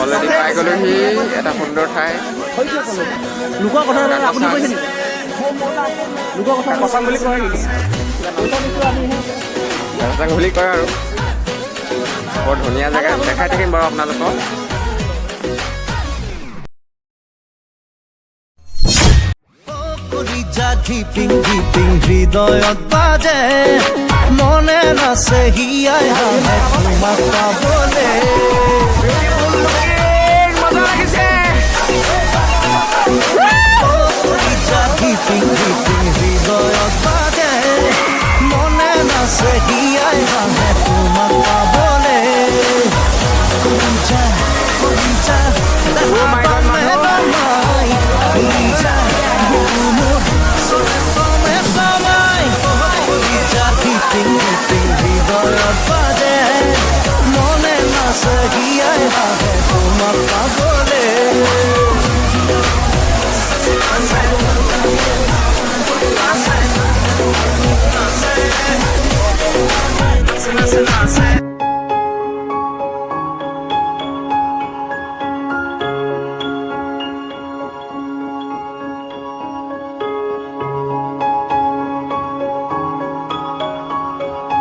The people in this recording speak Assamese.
অলৰেডি পাই গ'লোহি এটা সুন্দৰ ঠাই। লোকৰ কথা আপুনি কৈছে নেকি? লোকৰ কথা কচাম বুলি কয় নেকি? ৰাজাং বুলি কয় আৰু বৰ ধুনীয়া জেগা দেখাই থাকিম বাৰু আপোনালোকক। হৃদয়ত বাজে মনে নাচে হিয়াই হাঁহে তোমাক পাবলে হৃদয়ত বাজে মনে নাচে হিয়াই হাঁহে তোমাক পাবলে হৃদয়ত বাজে মনে নাচে হিয়াই হাঁহে তোমাক পাবলে